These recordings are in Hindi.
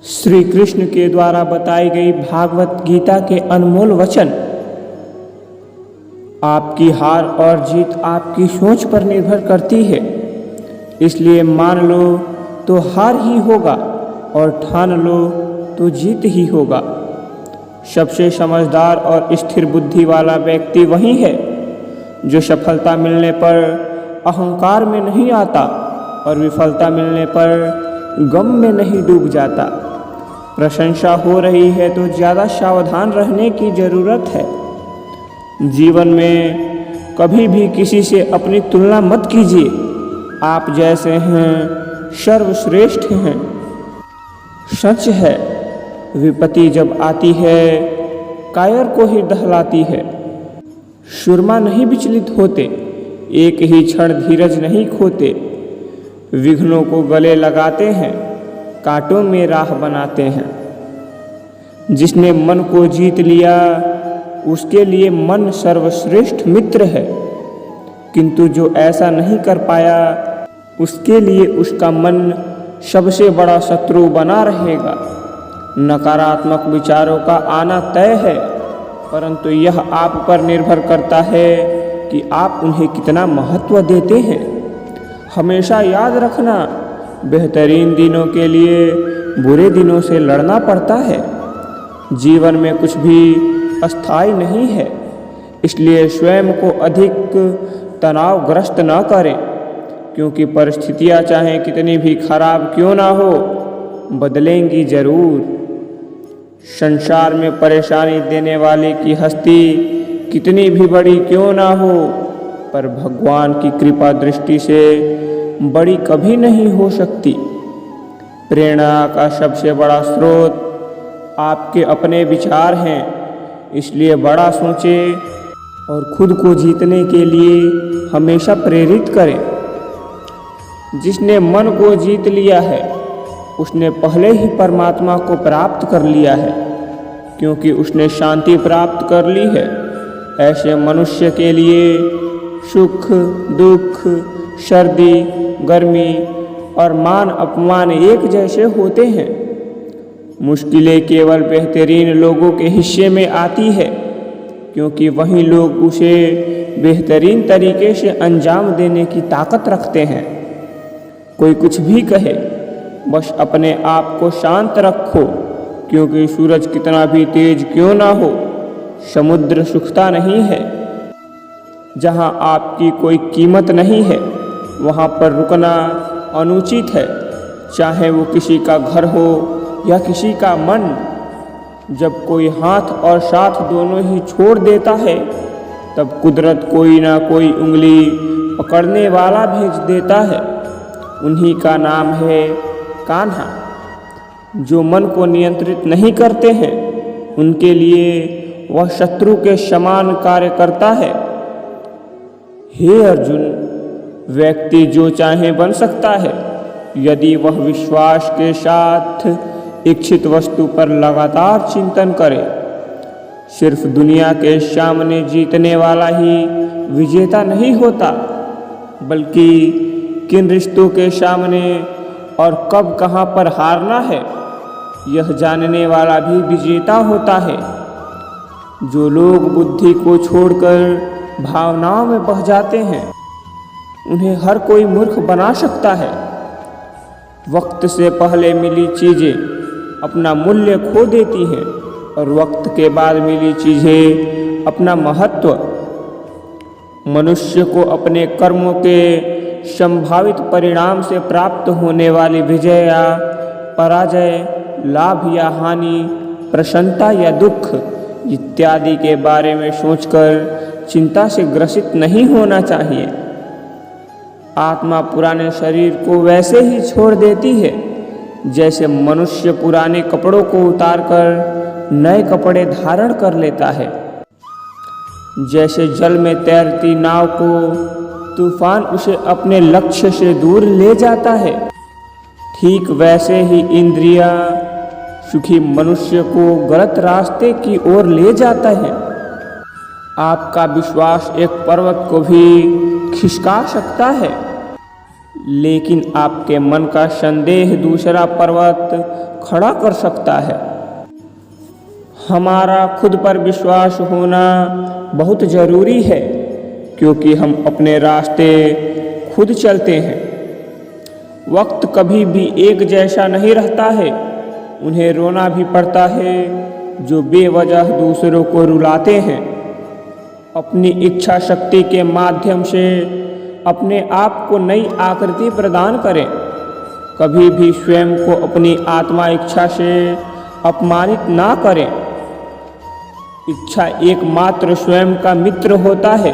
श्री कृष्ण के द्वारा बताई गई भागवत गीता के अनमोल वचन। आपकी हार और जीत आपकी सोच पर निर्भर करती है, इसलिए मान लो तो हार ही होगा और ठान लो तो जीत ही होगा। सबसे समझदार और स्थिर बुद्धि वाला व्यक्ति वही है जो सफलता मिलने पर अहंकार में नहीं आता और विफलता मिलने पर गम में नहीं डूब जाता। प्रशंसा हो रही है तो ज़्यादा सावधान रहने की ज़रूरत है। जीवन में कभी भी किसी से अपनी तुलना मत कीजिए। आप जैसे हैं सर्वश्रेष्ठ हैं। सच है, विपत्ति जब आती है कायर को ही दहलाती है। सुरमा नहीं विचलित होते, एक ही क्षण धीरज नहीं खोते। विघ्नों को गले लगाते हैं, कांटों में राह बनाते हैं। जिसने मन को जीत लिया उसके लिए मन सर्वश्रेष्ठ मित्र है, किंतु जो ऐसा नहीं कर पाया उसके लिए उसका मन सबसे बड़ा शत्रु बना रहेगा। नकारात्मक विचारों का आना तय है, परंतु यह आप पर निर्भर करता है कि आप उन्हें कितना महत्व देते हैं। हमेशा याद रखना, बेहतरीन दिनों के लिए बुरे दिनों से लड़ना पड़ता है। जीवन में कुछ भी अस्थायी नहीं है, इसलिए स्वयं को अधिक तनावग्रस्त न करें, क्योंकि परिस्थितियां चाहे कितनी भी खराब क्यों ना हो, बदलेंगी जरूर। संसार में परेशानी देने वाले की हस्ती कितनी भी बड़ी क्यों ना हो, पर भगवान की कृपा दृष्टि से बड़ी कभी नहीं हो सकती। प्रेरणा का सबसे बड़ा स्रोत आपके अपने विचार हैं, इसलिए बड़ा सोचें और खुद को जीतने के लिए हमेशा प्रेरित करें। जिसने मन को जीत लिया है उसने पहले ही परमात्मा को प्राप्त कर लिया है, क्योंकि उसने शांति प्राप्त कर ली है। ऐसे मनुष्य के लिए सुख दुख, सर्दी गर्मी और मान अपमान एक जैसे होते हैं। मुश्किलें केवल बेहतरीन लोगों के हिस्से में आती है, क्योंकि वही लोग उसे बेहतरीन तरीके से अंजाम देने की ताकत रखते हैं। कोई कुछ भी कहे, बस अपने आप को शांत रखो, क्योंकि सूरज कितना भी तेज क्यों ना हो, समुद्र सूखता नहीं है। जहाँ आपकी कोई कीमत नहीं है वहाँ पर रुकना अनुचित है, चाहे वो किसी का घर हो या किसी का मन। जब कोई हाथ और साथ दोनों ही छोड़ देता है, तब कुदरत कोई ना कोई उंगली पकड़ने वाला भेज देता है। उन्हीं का नाम है कान्हा। जो मन को नियंत्रित नहीं करते हैं उनके लिए वह शत्रु के समान कार्य करता है। हे अर्जुन, व्यक्ति जो चाहे बन सकता है, यदि वह विश्वास के साथ इच्छित वस्तु पर लगातार चिंतन करे। सिर्फ दुनिया के सामने जीतने वाला ही विजेता नहीं होता, बल्कि किन रिश्तों के सामने और कब कहाँ पर हारना है यह जानने वाला भी विजेता होता है। जो लोग बुद्धि को छोड़कर भावनाओं में बह जाते हैं उन्हें हर कोई मूर्ख बना सकता है। वक्त से पहले मिली चीज़ें अपना मूल्य खो देती हैं और वक्त के बाद मिली चीज़ें अपना महत्व। मनुष्य को अपने कर्मों के संभावित परिणाम से प्राप्त होने वाली विजय या पराजय, लाभ या हानि, प्रसन्नता या दुख इत्यादि के बारे में सोचकर चिंता से ग्रसित नहीं होना चाहिए। आत्मा पुराने शरीर को वैसे ही छोड़ देती है जैसे मनुष्य पुराने कपड़ों को उतारकर नए कपड़े धारण कर लेता है। जैसे जल में तैरती नाव को तूफान उसे अपने लक्ष्य से दूर ले जाता है, ठीक वैसे ही इंद्रियां सुखी मनुष्य को गलत रास्ते की ओर ले जाता है। आपका विश्वास एक पर्वत को भी खिसका सकता है, लेकिन आपके मन का संदेह दूसरा पर्वत खड़ा कर सकता है। हमारा खुद पर विश्वास होना बहुत ज़रूरी है, क्योंकि हम अपने रास्ते खुद चलते हैं। वक्त कभी भी एक जैसा नहीं रहता है। उन्हें रोना भी पड़ता है जो बेवजह दूसरों को रुलाते हैं। अपनी इच्छा शक्ति के माध्यम से अपने आप को नई आकृति प्रदान करें। कभी भी स्वयं को अपनी आत्मा इच्छा से अपमानित ना करें। इच्छा एकमात्र स्वयं का मित्र होता है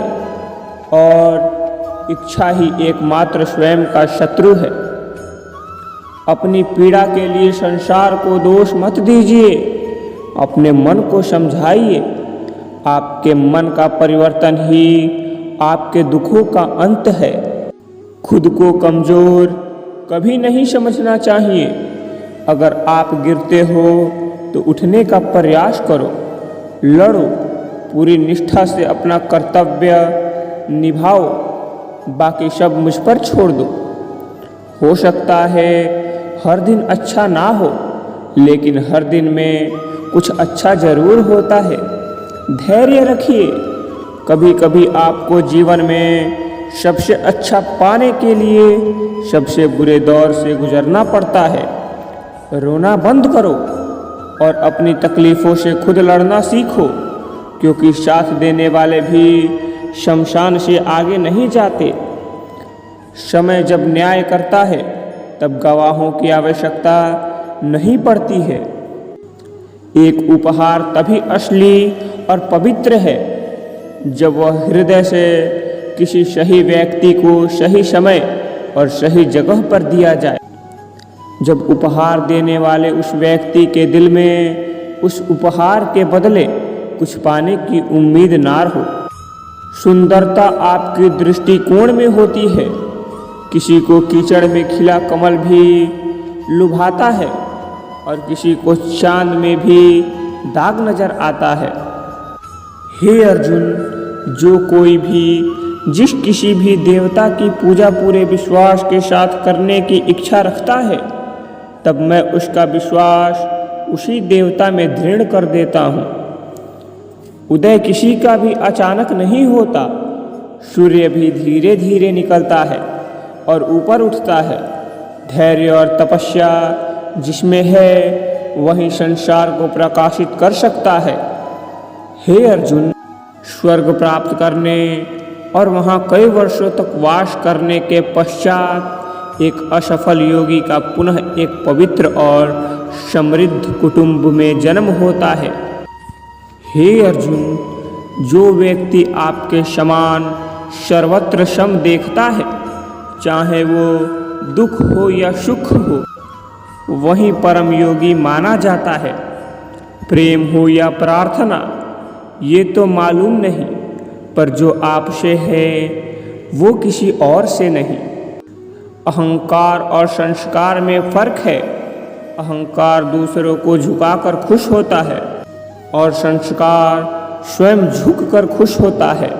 और इच्छा ही एकमात्र स्वयं का शत्रु है। अपनी पीड़ा के लिए संसार को दोष मत दीजिए, अपने मन को समझाइए। आपके मन का परिवर्तन ही आपके दुखों का अंत है। खुद को कमज़ोर कभी नहीं समझना चाहिए। अगर आप गिरते हो तो उठने का प्रयास करो, लड़ो, पूरी निष्ठा से अपना कर्तव्य निभाओ, बाकी सब मुझ पर छोड़ दो। हो सकता है हर दिन अच्छा ना हो, लेकिन हर दिन में कुछ अच्छा ज़रूर होता है। धैर्य रखिए। कभी कभी आपको जीवन में सबसे अच्छा पाने के लिए सबसे बुरे दौर से गुजरना पड़ता है। रोना बंद करो और अपनी तकलीफ़ों से खुद लड़ना सीखो, क्योंकि साथ देने वाले भी शमशान से आगे नहीं जाते। समय जब न्याय करता है तब गवाहों की आवश्यकता नहीं पड़ती है। एक उपहार तभी असली और पवित्र है जब वह हृदय से किसी सही व्यक्ति को सही समय और सही जगह पर दिया जाए। जब उपहार देने वाले उस व्यक्ति के दिल में उस उपहार के बदले कुछ पाने की उम्मीद ना हो। सुंदरता आपकी दृष्टिकोण में होती है। किसी को कीचड़ में खिला कमल भी लुभाता है और किसी को चांद में भी दाग नजर आता है। हे अर्जुन, जो कोई भी जिस किसी भी देवता की पूजा पूरे विश्वास के साथ करने की इच्छा रखता है, तब मैं उसका विश्वास उसी देवता में दृढ़ कर देता हूँ। उदय किसी का भी अचानक नहीं होता। सूर्य भी धीरे धीरे निकलता है और ऊपर उठता है। धैर्य और तपस्या जिसमें है वही संसार को प्रकाशित कर सकता है। हे अर्जुन, स्वर्ग प्राप्त करने और वहाँ कई वर्षों तक वास करने के पश्चात एक असफल योगी का पुनः एक पवित्र और समृद्ध कुटुंब में जन्म होता है। हे अर्जुन, जो व्यक्ति आपके समान सर्वत्र सम देखता है, चाहे वो दुख हो या सुख हो, वही परम योगी माना जाता है। प्रेम हो या प्रार्थना, ये तो मालूम नहीं, पर जो आपसे है वो किसी और से नहीं। अहंकार और संस्कार में फर्क है। अहंकार दूसरों को झुकाकर खुश होता है और संस्कार स्वयं झुककर खुश होता है।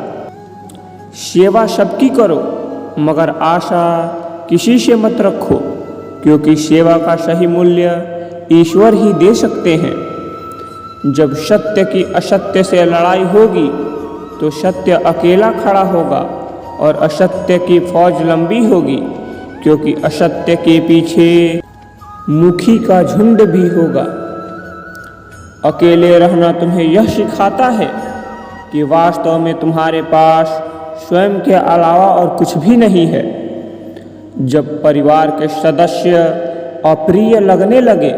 सेवा सबकी करो, मगर आशा किसी से मत रखो, क्योंकि सेवा का सही मूल्य ईश्वर ही दे सकते हैं। जब सत्य की असत्य से लड़ाई होगी तो सत्य अकेला खड़ा होगा और असत्य की फौज लंबी होगी, क्योंकि असत्य के पीछे मुखी का झुंड भी होगा। अकेले रहना तुम्हें यह सिखाता है कि वास्तव में तुम्हारे पास स्वयं के अलावा और कुछ भी नहीं है। जब परिवार के सदस्य अप्रिय लगने लगे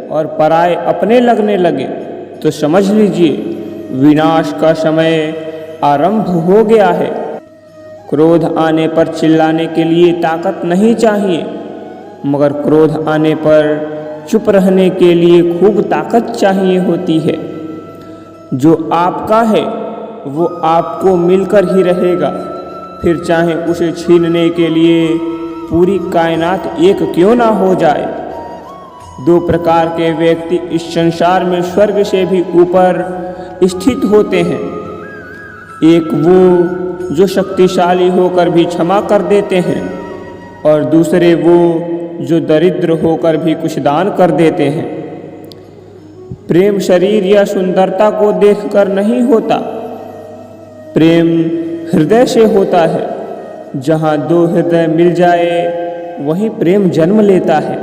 और पराये अपने लगने लगे, तो समझ लीजिए विनाश का समय आरंभ हो गया है। क्रोध आने पर चिल्लाने के लिए ताकत नहीं चाहिए, मगर क्रोध आने पर चुप रहने के लिए खूब ताकत चाहिए होती है। जो आपका है वो आपको मिलकर ही रहेगा, फिर चाहे उसे छीनने के लिए पूरी कायनात एक क्यों ना हो जाए। दो प्रकार के व्यक्ति इस संसार में स्वर्ग से भी ऊपर स्थित होते हैं। एक वो जो शक्तिशाली होकर भी क्षमा कर देते हैं, और दूसरे वो जो दरिद्र होकर भी कुछ दान कर देते हैं। प्रेम शरीर या सुंदरता को देखकर नहीं होता, प्रेम हृदय से होता है। जहाँ दो हृदय मिल जाए वहीं प्रेम जन्म लेता है।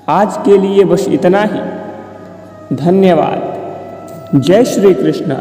आज के लिए बस इतना ही। धन्यवाद। जय श्री कृष्ण।